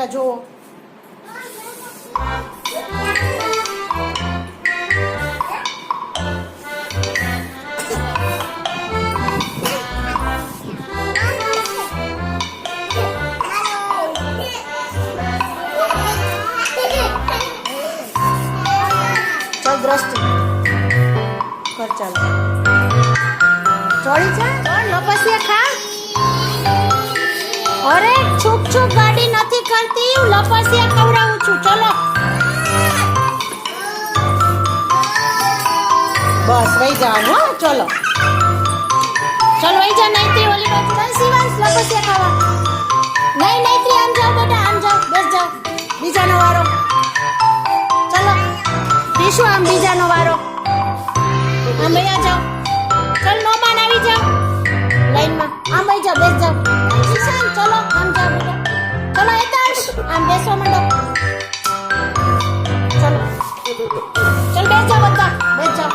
બેટા જોવો. ચાલ દ્રષ્ટિ કર. ચાલ ચોળી જા લપસિયા ખા. અરે છુપ છુપ ગાડી નથી કરતી, હું લપસિયા ખવડાવું છું. ચલો બસ વહી જવાનું. હો ચલો ચલો વહી જા. નૈત્રી ઓલી બાજુ ચાલ શિવાંશ લપસિયા ખાવા. નહીં નૈત્રી આમ જાઓ બેટા, આમ જાઓ, બેસ જાઓ. બીજાનો વારો. ચલો દીશું આમ બીજાનો વારો. આમ વયા જાઓ. ચલ નોમાન આવી જાઓ લાઈનમાં. આમ વહી જાઓ, બેસ જાઓ. શિશાન ચલો આમ જાઓ બેટા. ચલો હેતાંશ આમ બેસવા માંડો. ચલો ચલ બેસ જાઓ બધા, બેસ જાઓ.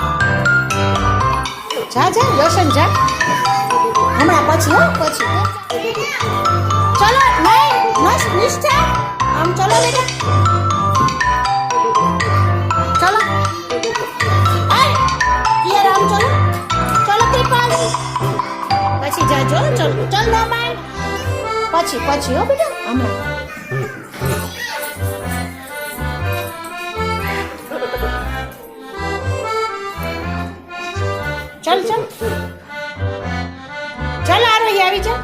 જા જા રોશન જા. હમણાં પછી. હો પછી. ચલો નહીં નિષ્ઠા આમ ચલો બેટા. ચલો યાર આમ ચલો. ચલો કૃપાલ પછી જાજો. ચલો ચલ નોમાન પછી હો બેટા હમણાં. ચલ ચલ ચલ આરોહી આવી જા.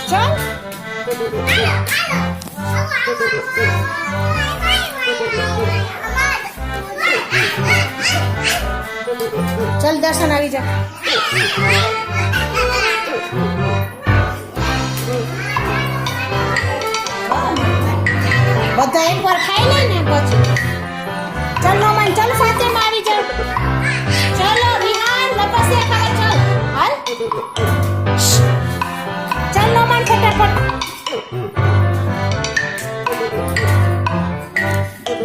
ચલ ચલ દર્શન આવી જા. બધા એકવાર ખાઈ લે ને પછી. ચલ નોમાન ચલ ફાતેમાં આવી જા. ચલો વિહાન લપસિયા ખાવા ચલ. હાલ ચલ નોમાન ફટાફટ.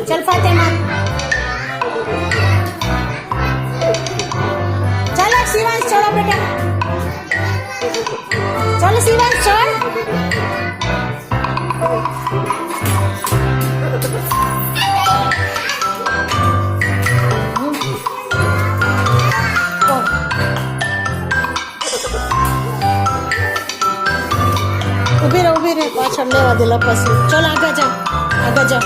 ચલ ફાતેમાં. चलो शिवांश चलो बेटा. चलो शिवांश चल. उभी रहे पाछड़ लेवा दे लपसी. चल आगे जाओ, आगे जाओ.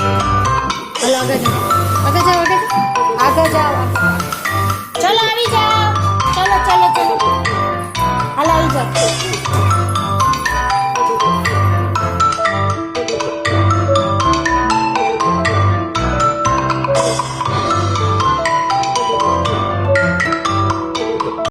चलो आगे जाओ, आगे जाओ, आगे जाओ. चलो આવી જાઓ. ચલો ચલો ચલો હાલ આવી જાઓ.